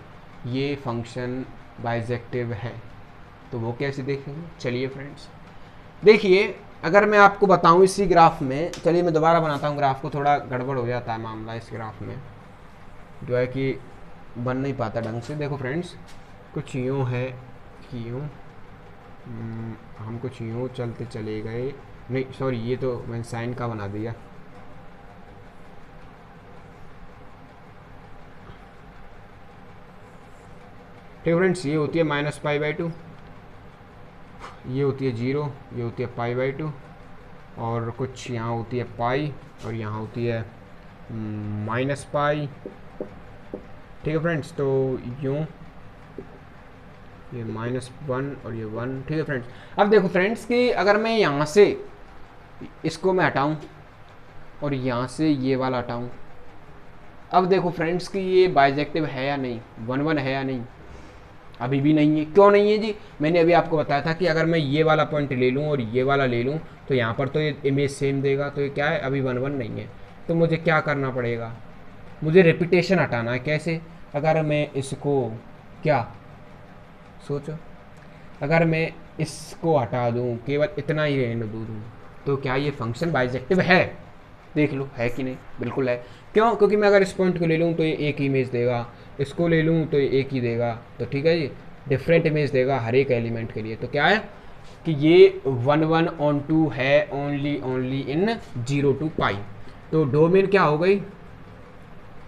ये फंक्शन बाइजेक्टिव है। तो वो कैसे देखेंगे, चलिए फ्रेंड्स देखिए। अगर मैं आपको बताऊं इसी ग्राफ में, चलिए मैं दोबारा बनाता हूं ग्राफ को, थोड़ा गड़बड़ हो जाता है मामला इस ग्राफ में, जो है कि बन नहीं पाता ढंग से। देखो फ्रेंड्स, कुछ यूँ है कि यूँ, हम कुछ यूँ चलते चले गए, नहीं सॉरी ये तो मैंने साइन का बना दिया। ठीक फ्रेंड्स, ये होती है -π/2, ये होती है 0, ये होती है π/2, और कुछ यहाँ होती है पाई, और यहाँ होती है -π, ठीक है फ्रेंड्स। तो यूँ ये -1 और ये 1, ठीक है फ्रेंड्स। अब देखो फ्रेंड्स कि अगर मैं यहाँ से इसको मैं हटाऊँ और यहाँ से ये वाला हटाऊँ, अब देखो फ्रेंड्स कि ये बाइजेक्टिव है या नहीं, 1 है या नहीं। अभी भी नहीं है। क्यों नहीं है जी? मैंने अभी आपको बताया था कि अगर मैं ये वाला पॉइंट ले लूँ और ये वाला ले लूँ तो यहाँ पर तो ये इमेज सेम देगा, तो ये क्या है, अभी 1 1 नहीं है। तो मुझे क्या करना पड़ेगा, मुझे रेपिटेशन हटाना है। कैसे? अगर मैं इसको, क्या सोचो, अगर मैं इसको हटा दूँ, केवल इतना ही रहने दूँ, तो क्या ये फंक्शन बाइजेक्टिव है? देख लो है कि नहीं। बिल्कुल है। क्यों? क्योंकि मैं अगर इस पॉइंट को ले लूँ तो ये एक इमेज देगा, इसको ले लूँ तो ये एक ही देगा, तो ठीक है जी, डिफरेंट इमेज देगा हर एक एलिमेंट के लिए। तो क्या है कि ये 1 1 ऑन 2 है ओनली इन 0 to पाई। तो डोमेन क्या हो गई,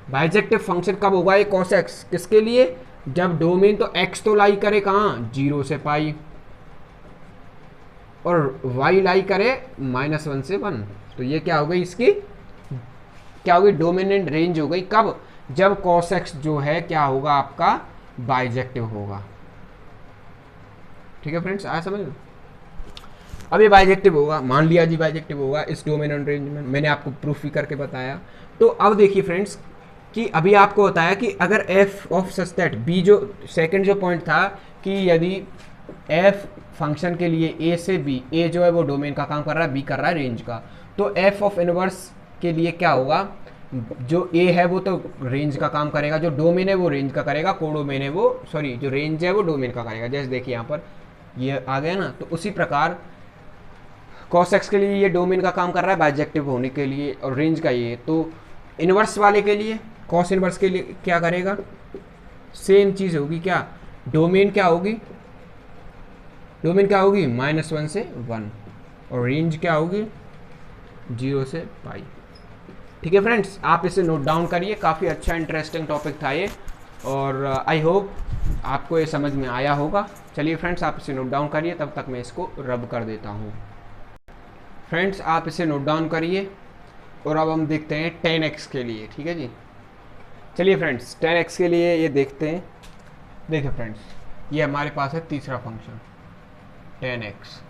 बाइजेक्टिव फंक्शन कब होगा ये cos x, किसके लिए? जब डोमेन तो x तो लाई करे कहाँ, 0 से पाई, और y लाई करे -1 से 1। तो ये क्या हो गई, इसकी क्या हो गई, डोमिनेंट रेंज हो गई। कब? जब cos x जो है क्या होगा आपका, बाइजेक्टिव होगा। ठीक है फ्रेंड्स, आया समझ में? अब ये बाइजेक्टिव होगा, मान लिया जी बाइजेक्टिव होगा इस डोमिनेंट रेंज में, मैंने आपको प्रूफ भी करके बताया। तो अब देखिए फ्रेंड्स कि अभी आपको बताया कि अगर f of such that b, जो सेकंड जो पॉइंट था कि यदि f फंक्शन के लिए a से b, a जो है वो डोमेन का काम कर रहा है, b कर रहा है रेंज का, तो f ऑफ इनवर्स के लिए क्या होगा, जो a है वो तो रेंज का काम करेगा, जो डोमेन है वो रेंज का करेगा, कोडोमेन है वो, सॉरी जो रेंज है वो डोमेन का करेगा। जैसे देखिए यहाँ पर ये आ गया ना, तो उसी प्रकार cos x के लिए ये डोमेन का काम कर रहा है बाइजेक्टिव होने के लिए, और रेंज का ये। तो इनवर्स वाले के लिए, cos इनवर्स के लिए क्या करेगा, सेम चीज़ होगी। क्या डोमेन क्या होगी, डोमेन क्या होगी, -1 से 1, और रेंज क्या होगी, 0 से पाई। ठीक है फ्रेंड्स, आप इसे नोट डाउन करिए, काफ़ी अच्छा इंटरेस्टिंग टॉपिक था ये, और आई होप आपको ये समझ में आया होगा। चलिए फ्रेंड्स, आप इसे नोट डाउन करिए, तब तक मैं इसको रब कर देता हूँ। फ्रेंड्स आप इसे नोट डाउन करिए, और अब हम देखते हैं 10x के लिए। ठीक है जी, चलिए फ्रेंड्स 10x के लिए ये देखते हैं। देखिए फ्रेंड्स, ये हमारे पास है तीसरा फंक्शन 10x।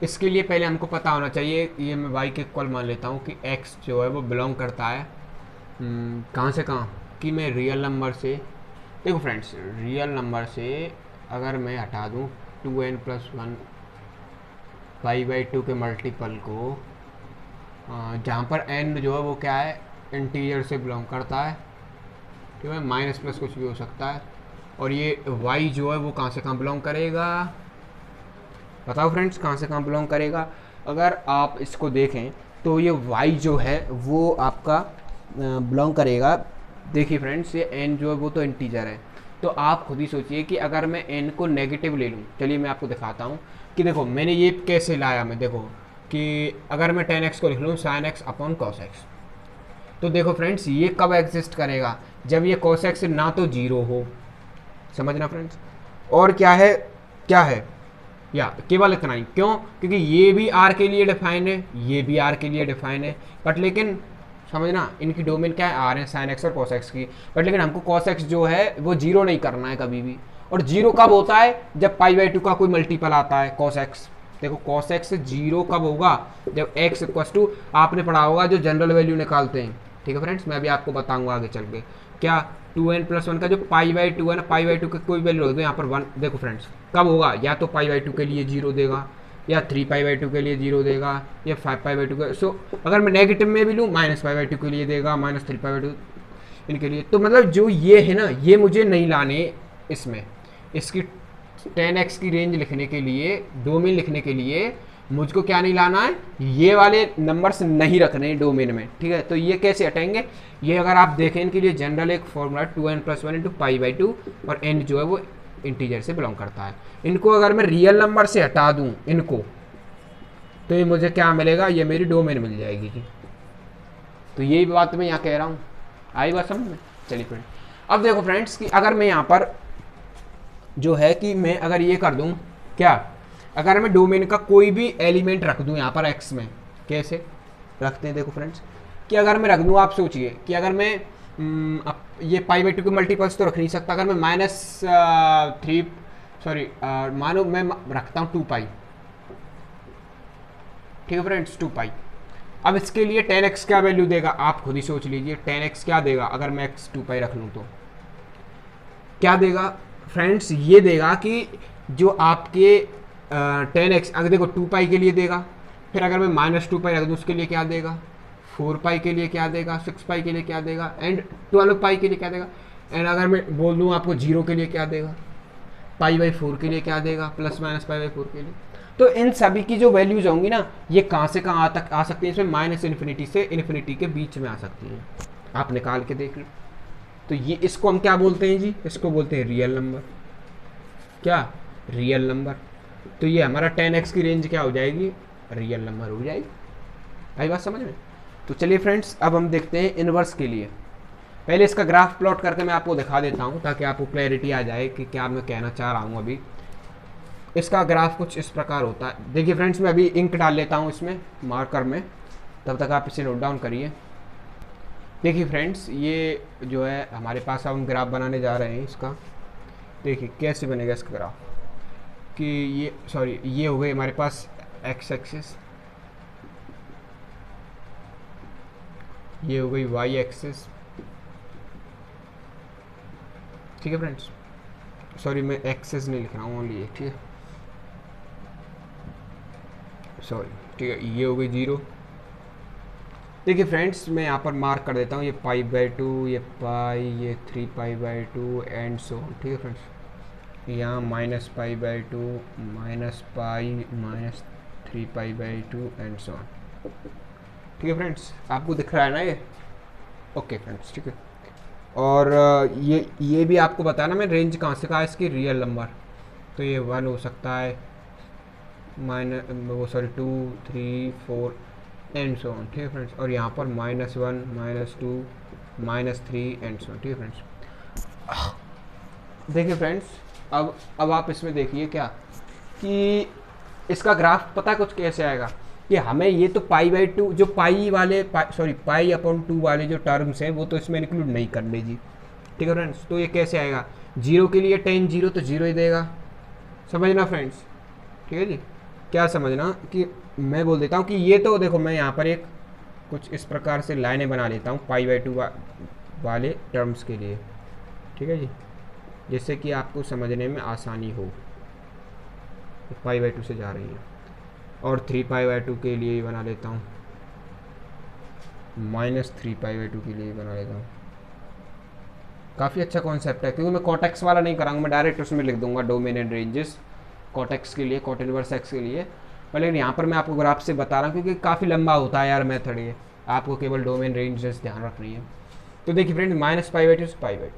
इसके लिए पहले हमको पता होना चाहिए, ये मैं y के इक्वल मान लेता हूँ कि x जो है वो बिलोंग करता है कहाँ से कहाँ, कि मैं रियल नंबर से, देखो फ्रेंड्स रियल नंबर से अगर मैं हटा दूँ 2n+1 y/2 के मल्टीपल को, जहाँ पर n जो है वो क्या है, इंटीजर से बिलोंग करता है, ठीक है, माइनस प्लस कुछ भी हो सकता है, और ये y जो है वो कहाँ से कहाँ बिलोंग करेगा, बताओ फ्रेंड्स कहाँ से कहाँ बिलोंग करेगा। अगर आप इसको देखें तो ये y जो है वो आपका बिलोंग करेगा, देखिए फ्रेंड्स ये n जो है वो तो इंटीजर है, तो आप खुद ही सोचिए कि अगर मैं n को नेगेटिव ले लूँ, चलिए मैं आपको दिखाता हूँ कि देखो मैंने ये कैसे लाया। मैं देखो कि अगर मैं 10x को लिख लूँ sin x upon cos x, तो देखो फ्रेंड्स ये कब एग्जिस्ट करेगा, जब ये cos x ना तो 0 हो, समझना फ्रेंड्स, और क्या है या केवल इतना ही। क्यों? क्योंकि ये भी r के लिए डिफाइन है, ये भी r के लिए डिफाइन है, बट लेकिन समझना इनकी डोमेन क्या है, r है sin x और cos x की, बट लेकिन हमको cos x जो है वो 0 नहीं करना है कभी भी। और 0 कब होता है, जब π/2 का कोई मल्टीपल आता है cos x। देखो cos x 0 कब होगा, जब x इक्वल्स टू, आपने पढ़ा होगा जो जनरल वैल्यू निकालते हैं। ठीक है फ्रेंड्स, मैं अभी आपको बताऊंगा आगे चल के, क्या 2n+1 का जो π/2 है ना, π/2 की कोई वैल्यू रख दो यहाँ पर 1, देखो फ्रेंड्स कब होगा, या तो π/2 के लिए 0 देगा, या 3π/2 के लिए 0 देगा, या 5π/2 के। सो अगर मैं नेगेटिव में भी लूँ -π/2 के लिए देगा, -3π/2 इनके लिए। तो मतलब जो ये है ना, ये मुझे नहीं लाने इसमें, इसकी 10x की रेंज लिखने के लिए, डोमेन लिखने के लिए मुझको क्या नहीं लाना है, ये वाले नंबर्स नहीं रखने डोमेन में। ठीक है, तो ये कैसे हटाएंगे, ये अगर आप देखें इनके लिए जनरल एक फॉर्मूला 2n+1 इंटू π/2, और n जो है वो इंटीजर से बिलोंग करता है। इनको अगर मैं रियल नंबर से हटा दूं इनको, तो ये मुझे क्या मिलेगा, ये मेरी डोमेन मिल जाएगी जी। तो यही बात मैं यहाँ कह रहा हूँ, आई बात समझ में। चलिए फ्रेंड, अब देखो फ्रेंड्स कि अगर मैं यहाँ पर जो है कि मैं अगर ये कर दूं, क्या अगर मैं डोमेन का कोई भी एलिमेंट रख दूं यहाँ पर x में, कैसे रखते हैं देखो फ्रेंड्स, कि अगर मैं रख दूं, आप सोचिए कि अगर मैं ये π/2 के मल्टीपल्स तो रख नहीं सकता, अगर मैं -3 सॉरी मानो मैं रखता हूँ 2π, ठीक है फ्रेंड्स 2π। अब इसके लिए 10x क्या वैल्यू देगा, आप खुद ही सोच लीजिए 10x क्या देगा, अगर मैं x 2π रख लूँ तो क्या देगा फ्रेंड्स ये देगा कि जो आपके 10x, अगर देखो 2 पाई के लिए देगा, फिर अगर मैं -2 पाई रख दूँ उसके लिए क्या देगा, 4 पाई के लिए क्या देगा, 6 पाई के लिए क्या देगा, एंड 12 पाई के लिए क्या देगा, एंड अगर मैं बोल दूँ आपको 0 के लिए क्या देगा, π/4 के लिए क्या देगा, ±π/4 के लिए। तो इन सभी की जो वैल्यूज होंगी ना, ये कहाँ से कहाँ तक आ सकती है, इसमें -∞ से इन्फिनिटी के बीच में आ सकती हैं। आप निकाल के देख लो। तो ये इसको हम क्या बोलते हैं जी, इसको बोलते हैं रियल नंबर। क्या, रियल नंबर। तो ये हमारा 10x की रेंज क्या हो जाएगी, रियल नंबर हो जाएगी। आई बात समझ में। तो चलिए फ्रेंड्स, अब हम देखते हैं इनवर्स के लिए। पहले इसका ग्राफ प्लॉट करके मैं आपको दिखा देता हूँ ताकि आपको क्लैरिटी आ जाए कि क्या मैं कहना चाह रहा हूँ। अभी इसका ग्राफ कुछ इस प्रकार होता है। देखिए फ्रेंड्स, मैं अभी इंक डाल लेता हूँ इसमें मार्कर में, तब तक आप इसे नोट डाउन करिए। देखिए फ्रेंड्स, ये जो है हमारे पास हम ग्राफ बनाने जा रहे हैं इसका। देखिए कैसे बनेगा इसका ग्राफ, कि ये सॉरी ये हो गई हमारे पास एक्स एक्सिस, ये हो गई वाई एक्सिस। ठीक है फ्रेंड्स, सॉरी मैं एक्सेस नहीं लिख रहा हूँ, ओनली ठीक है, सॉरी ठीक है, ये हो गई 0। देखिए फ्रेंड्स, मैं यहाँ पर मार्क कर देता हूँ, ये π/2, ये पाई, ये 3π/2 एंड सो। ठीक है फ्रेंड्स, यहाँ -π/2, -π, -3π/2 एंड सो। ठीक है फ्रेंड्स, आपको दिख रहा है ना ये। ओके फ्रेंड्स, ठीक है। और ये भी आपको बताना मैं रेंज कहाँ से कहा इसकी, रियल नंबर। तो ये 1 हो सकता है, वो सॉरी 2, 3, 4 एंड सो ऑन। ठीक है फ्रेंड्स, और यहाँ पर -1, -2, -3 एंड सो ऑन। ठीक है फ्रेंड्स, देखिए फ्रेंड्स, अब आप इसमें देखिए क्या कि इसका ग्राफ पता कुछ कैसे आएगा, कि हमें ये तो π/2 जो पाई वाले π/2 वाले जो टर्म्स हैं वो तो इसमें इंक्लूड नहीं करने जी। ठीक है फ्रेंड्स, तो ये कैसे आएगा, 0 के लिए tan 0 तो 0 ही देगा, समझना फ्रेंड्स। ठीक है जी, क्या समझना कि मैं बोल देता हूँ कि ये तो देखो, मैं यहाँ पर एक कुछ इस प्रकार से लाइनें बना लेता हूँ π/2 वाले टर्म्स के लिए। ठीक है जी, जिससे कि आपको समझने में आसानी हो। π/2 से जा रही है, और 3π/2 के लिए ही बना लेता हूँ, -3π/2 के लिए ही बना लेता हूँ। काफ़ी अच्छा कॉन्सेप्ट है, क्योंकि मैं कॉटेक्स वाला नहीं कराऊंगा, मैं डायरेक्ट उसमें लिख दूंगा डोमेन एंड रेंजेस कॉटेक्स के लिए, कॉट इनवर्स एक्स के लिए। पर लेकिन यहाँ पर मैं आपको ग्राफ से बता रहा हूँ क्योंकि काफ़ी लंबा होता है यार मेथड, ये आपको केवल डोमेन रेंजेस ध्यान रखनी है। तो देखिए फ्रेंड, -π/2 से π/2।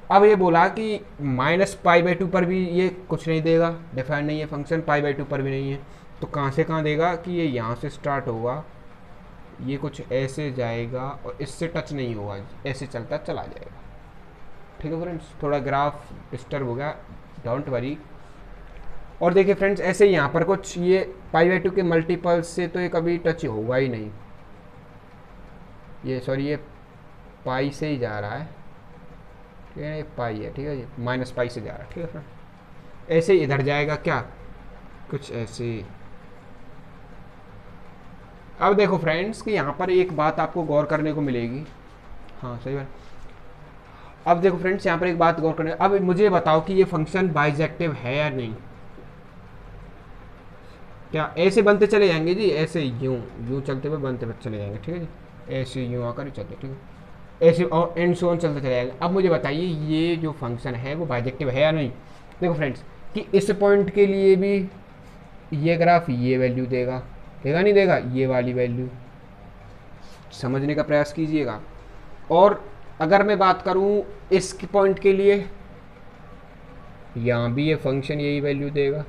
अब ये बोला कि -π/2 पर भी ये कुछ नहीं देगा, डिफाइन नहीं है फंक्शन, π/2 पर भी नहीं है, तो कहाँ से कहाँ देगा कि ये यहाँ से स्टार्ट होगा, ये कुछ ऐसे जाएगा और इससे टच नहीं होगा, ऐसे चलता चला जाएगा। ठीक है फ्रेंड्स, थोड़ा ग्राफ डिस्टर्ब हो गया, डोंट वरी। और देखिए फ्रेंड्स, ऐसे यहाँ पर कुछ ये π/2 के मल्टीपल्स से तो ये कभी टच होगा ही नहीं, ये सॉरी ये पाई से ही जा रहा है। ठीक है, ये पाई है, ठीक है जी, -π से जा रहा है। ठीक है फ्रेंड, ऐसे ही इधर जाएगा क्या, कुछ ऐसे। अब देखो फ्रेंड्स कि यहाँ पर एक बात आपको गौर करने को मिलेगी। हाँ सही बात। अब देखो फ्रेंड्स, यहाँ पर एक बात गौर करने, अब मुझे बताओ कि ये फंक्शन बाइजेक्टिव है या नहीं। क्या ऐसे बनते चले जाएंगे जी, ऐसे यूं यूं चलते हुए बनते हुए चले जाएंगे। ठीक है जी, ऐसे यूं आकर ही चलते, ठीक है, ऐसे और एंड सो ऑन चलते चले जाएंगे। अब मुझे बताइए ये जो फंक्शन है वो बाइजेक्टिव है या नहीं। देखो फ्रेंड्स कि इस पॉइंट के लिए भी ये ग्राफ ये वैल्यू देगा, देगा नहीं देगा, ये वाली वैल्यू, समझने का प्रयास कीजिएगा। और अगर मैं बात करूं इस पॉइंट के लिए, यहाँ भी ये फंक्शन यही वैल्यू देगा,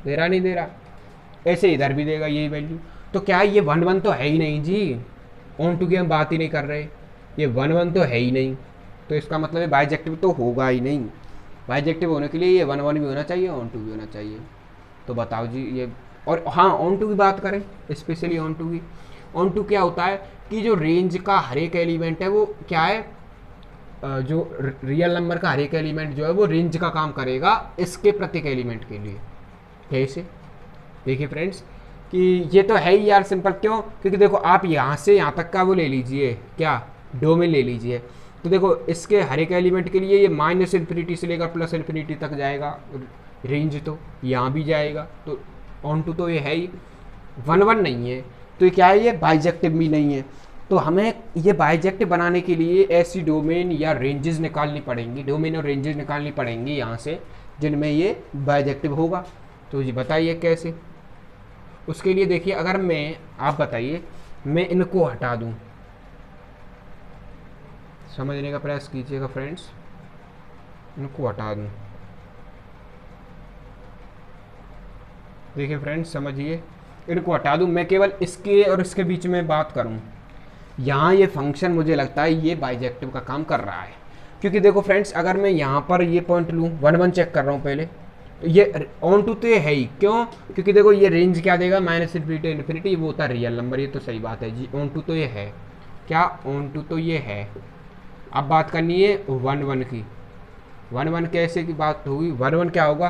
दे रहा नहीं दे रहा, ऐसे इधर भी देगा यही वैल्यू। तो क्या ये 1 1 तो है ही नहीं जी, ऑन टू की हम बात ही नहीं कर रहे, ये 1 1 तो है ही नहीं, तो इसका मतलब है बाइजेक्टिव तो होगा ही नहीं। बाइजेक्टिव होने के लिए ये 1 1 भी होना चाहिए, ऑन टू भी होना चाहिए। तो बताओ जी ये, और हाँ ऑन टू की बात करें, स्पेशली ऑन टू की, ऑन टू क्या होता है कि जो रेंज का हर एक एलिमेंट है वो क्या है, जो रियल नंबर का हर एक एलिमेंट जो है वो रेंज का काम करेगा इसके प्रत्येक एलिमेंट के लिए। कैसे, देखिए फ्रेंड्स कि ये तो है ही यार सिंपल, क्यों, क्योंकि देखो आप यहाँ से यहाँ तक का वो ले लीजिए, क्या डोमेन ले लीजिए, तो देखो इसके हर एक एलिमेंट के लिए ये माइनस इन्फिनिटी से लेकर प्लस इन्फिनिटी तक जाएगा रेंज, तो यहाँ भी जाएगा। तो ऑन टू तो ये है ही, 1 1 नहीं है, तो ये क्या है, ये बाइजेक्टिव भी नहीं है। तो हमें ये बाइजेक्टिव बनाने के लिए ऐसी डोमेन या रेंजेस निकालनी पड़ेंगी, डोमेन और रेंजेस निकालनी पड़ेंगी यहाँ से, जिनमें ये बाइजेक्टिव होगा। तो जी बताइए कैसे। उसके लिए देखिए, अगर मैं, आप बताइए, मैं इनको हटा दूँ, समझने का प्रयास कीजिएगा फ्रेंड्स, इनको हटा दूँ। देखिए फ्रेंड्स समझिए, इनको हटा दूँ, मैं केवल इसके और इसके बीच में बात करूँ। यहाँ ये फंक्शन मुझे लगता है ये बाइजेक्टिव का काम कर रहा है, क्योंकि देखो फ्रेंड्स, अगर मैं यहाँ पर ये पॉइंट लूँ, 1 1 चेक कर रहा हूँ पहले, तो ये ऑन टू तो ये है ही, क्यों, क्योंकि देखो ये रेंज क्या देगा, माइनस इन्फिनिटी इन्फिनिटी, वो होता है रियल नंबर, ये तो सही बात है जी। ऑन टू तो ये है, क्या ऑन टू तो ये है। अब बात करनी है 1 1 की। 1 1 कैसे की बात होगी, 1 1 क्या होगा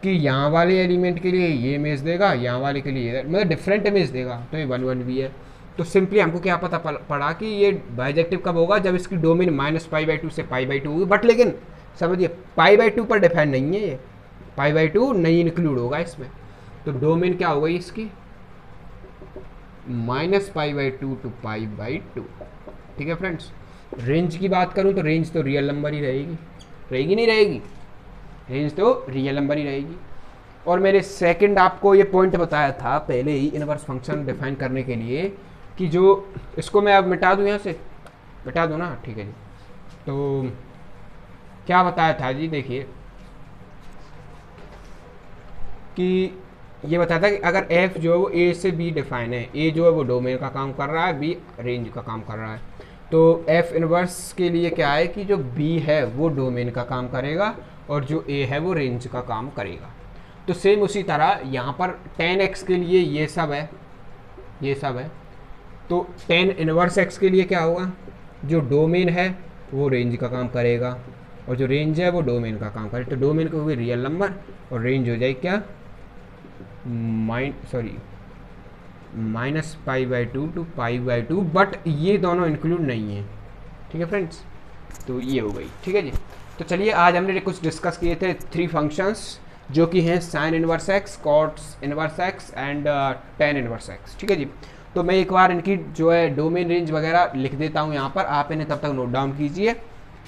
कि यहाँ वाले एलिमेंट के लिए ये इमेज देगा, यहाँ वाले के लिए मतलब डिफरेंट इमेज देगा, तो ये 1 1 भी है। तो सिंपली हमको क्या पता पड़ा कि ये बाइजेक्टिव कब होगा, जब इसकी डोमेन -π/2 से π/2 होगी। बट लेकिन समझिए π/2 पर डिफाइन नहीं है, ये π/2 नहीं इंक्लूड होगा इसमें। तो डोमेन क्या होगा इसकी, -π/2 to π/2। ठीक है फ्रेंड्स। रेंज की बात करूँ तो रेंज तो रियल नंबर ही रहेगी, रहेगी नहीं रहेगी, रेंज तो रियल नंबर ही रहेगी। और मैंने सेकंड आपको ये पॉइंट बताया था पहले ही इनवर्स फंक्शन डिफाइन करने के लिए, कि जो इसको मैं अब मिटा दूँ, यहाँ से मिटा दूँ ना, ठीक है जी। तो क्या बताया था जी, देखिए कि ये बताया था कि अगर f जो है वो a से b डिफाइन है, a जो है वो डोमेन का काम कर रहा है, b रेंज का काम कर रहा है, तो f इनवर्स के लिए क्या है कि जो b है वो डोमेन का काम करेगा और जो a है वो रेंज का काम करेगा। तो सेम उसी तरह यहाँ पर 10x के लिए ये सब है, ये सब है, तो 10 इनवर्स x के लिए क्या होगा, जो डोमेन है वो रेंज का काम करेगा और जो रेंज है वो डोमेन का काम करेगा। तो डोमेन को होगी रियल नंबर और रेंज हो जाएगी क्या, -π/2 to π/2, बट ये दोनों इंक्लूड नहीं है। ठीक है फ्रेंड्स, तो ये हो गई। ठीक है जी। तो चलिए आज हमने कुछ डिस्कस किए थे 3 फंक्शंस, जो कि हैं sine inverse x, cos inverse x and tan inverse x. ठीक है जी। तो मैं एक बार इनकी जो है डोमेन रेंज वगैरह लिख देता हूँ यहाँ पर, आप इन्हें तब तक नोट डाउन कीजिए।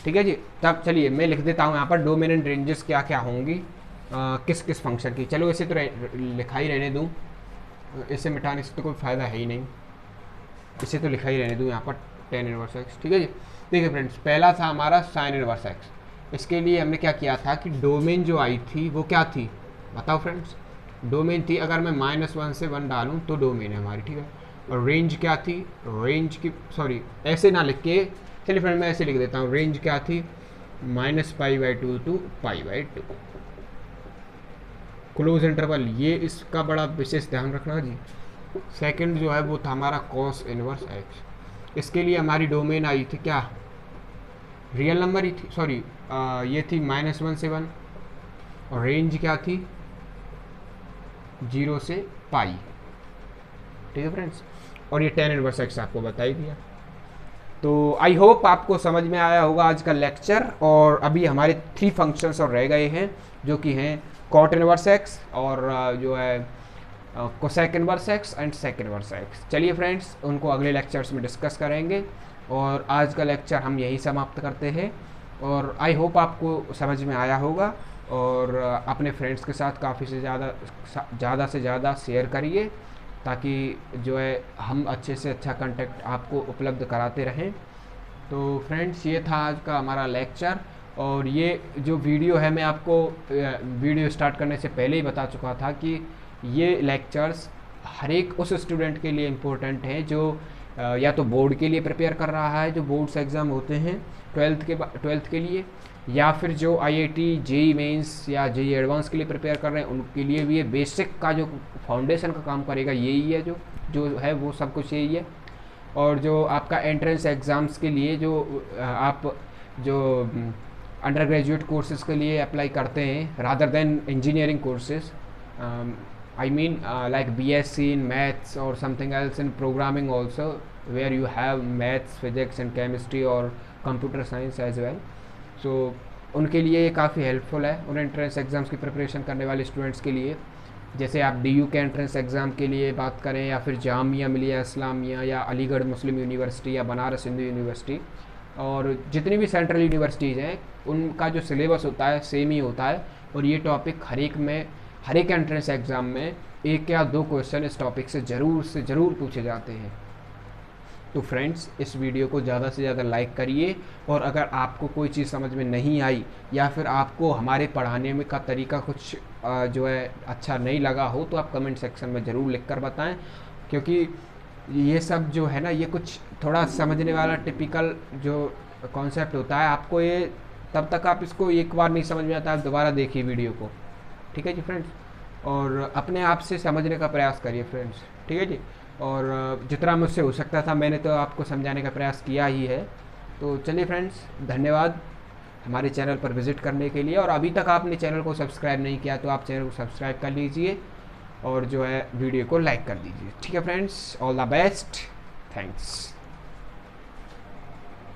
ठीक है जी। तब चलिए मैं लिख देता हूँ यहाँ पर डोमेन एंड रेंजेस क्या क्या होंगी किस किस फंक्शन की। चलो इसे तो लिखा ही रहने दूँ, इसे मिटाने से तो कोई फ़ायदा है ही नहीं, इसे तो लिखा ही रहने दूँ यहाँ पर 10 इनवर्स एक्स। ठीक है जी। देखिए फ्रेंड्स, पहला था हमारा साइन इनवर्स एक्स। इसके लिए हमने क्या किया था कि डोमेन जो आई थी वो क्या थी, बताओ फ्रेंड्स, डोमेन थी, अगर मैं -1 से 1 डालूँ तो डोमेन है हमारी। ठीक है। और रेंज क्या थी, रेंज की, सॉरी ऐसे ना लिख के, चलिए फ्रेंड मैं ऐसे लिख देता हूँ, रेंज क्या थी, -π/2 to π/2, क्लोज इंटरवल, ये इसका बड़ा विशेष ध्यान रखना जी। सेकंड जो है वो था हमारा कॉस इनवर्स एक्स। इसके लिए हमारी डोमेन आई थी क्या, रियल नंबर ही थी, सॉरी ये थी -1 से 1, और रेंज क्या थी 0 से π। ठीक है फ्रेंड्स। और ये 10 इनवर्स एक्स आपको बता ही दिया। तो आई होप आपको समझ में आया होगा आज का लेक्चर। और अभी हमारे 3 फंक्शंस और रह गए हैं, जो कि हैं कॉट इनवर्स एक्स और जो है cosec inverse x and sec inverse x. चलिए फ्रेंड्स, उनको अगले लेक्चर्स में डिस्कस करेंगे। और आज का लेक्चर हम यही समाप्त करते हैं। और आई होप आपको समझ में आया होगा, और अपने फ्रेंड्स के साथ काफ़ी से ज़्यादा शेयर करिए, ताकि जो है हम अच्छे से अच्छा कंटेंट आपको उपलब्ध कराते रहें। तो फ्रेंड्स, ये था आज का हमारा लेक्चर। और ये जो वीडियो है, मैं आपको वीडियो स्टार्ट करने से पहले ही बता चुका था कि ये लेक्चर्स हर एक उस स्टूडेंट के लिए इम्पोर्टेंट हैं जो या तो बोर्ड के लिए प्रिपेयर कर रहा है, जो बोर्ड्स एग्ज़ाम होते हैं 12th के लिए, या फिर जो IIT JEE मेंस या JEE एडवांस के लिए प्रिपेयर कर रहे हैं, उनके लिए भी ये बेसिक का जो फाउंडेशन का काम करेगा यही है, जो है वो सब कुछ यही है। और जो आपका एंट्रेंस एग्ज़ाम्स के लिए जो आप जो अंडर ग्रेजुएट कोर्सेज़ के लिए अप्लाई करते हैं rather than engineering courses, I mean like BSc in maths or something else in programming also, where you have maths, physics and chemistry or computer science as well. So उनके लिए ये काफ़ी helpful है, उन entrance exams की preparation करने वाले students के लिए। जैसे आप DU के एंट्रेंस एग्ज़ाम के लिए बात करें, या फिर जामिया मिलिया इस्लामिया, या अलीगढ़ मुस्लिम यूनिवर्सिटी, या बनारस हिंदू यूनिवर्सिटी, और जितनी भी सेंट्रल यूनिवर्सिटीज़ हैं, उनका जो सिलेबस होता है सेम ही होता है। और ये टॉपिक हर एक एंट्रेंस एग्ज़ाम में 1 या 2 क्वेश्चन इस टॉपिक से ज़रूर पूछे जाते हैं। तो फ्रेंड्स, इस वीडियो को ज़्यादा से ज़्यादा लाइक करिए, और अगर आपको कोई चीज़ समझ में नहीं आई, या फिर आपको हमारे पढ़ाने में का तरीका कुछ जो है अच्छा नहीं लगा हो, तो आप कमेंट सेक्शन में ज़रूर लिख कर बताएं। क्योंकि ये सब जो है ना, ये कुछ थोड़ा समझने वाला टिपिकल जो कॉन्सेप्ट होता है, आपको ये तब तक आप इसको एक बार नहीं समझ में आता, आप दोबारा देखिए वीडियो को, ठीक है जी फ्रेंड्स। और अपने आप से समझने का प्रयास करिए फ्रेंड्स, ठीक है जी। और जितना मुझसे हो सकता था मैंने तो आपको समझाने का प्रयास किया ही है। तो चलिए फ्रेंड्स, धन्यवाद हमारे चैनल पर विज़िट करने के लिए। और अभी तक आपने चैनल को सब्सक्राइब नहीं किया तो आप चैनल को सब्सक्राइब कर लीजिए, और जो है वीडियो को लाइक कर दीजिए, ठीक है friends. All the best, thanks.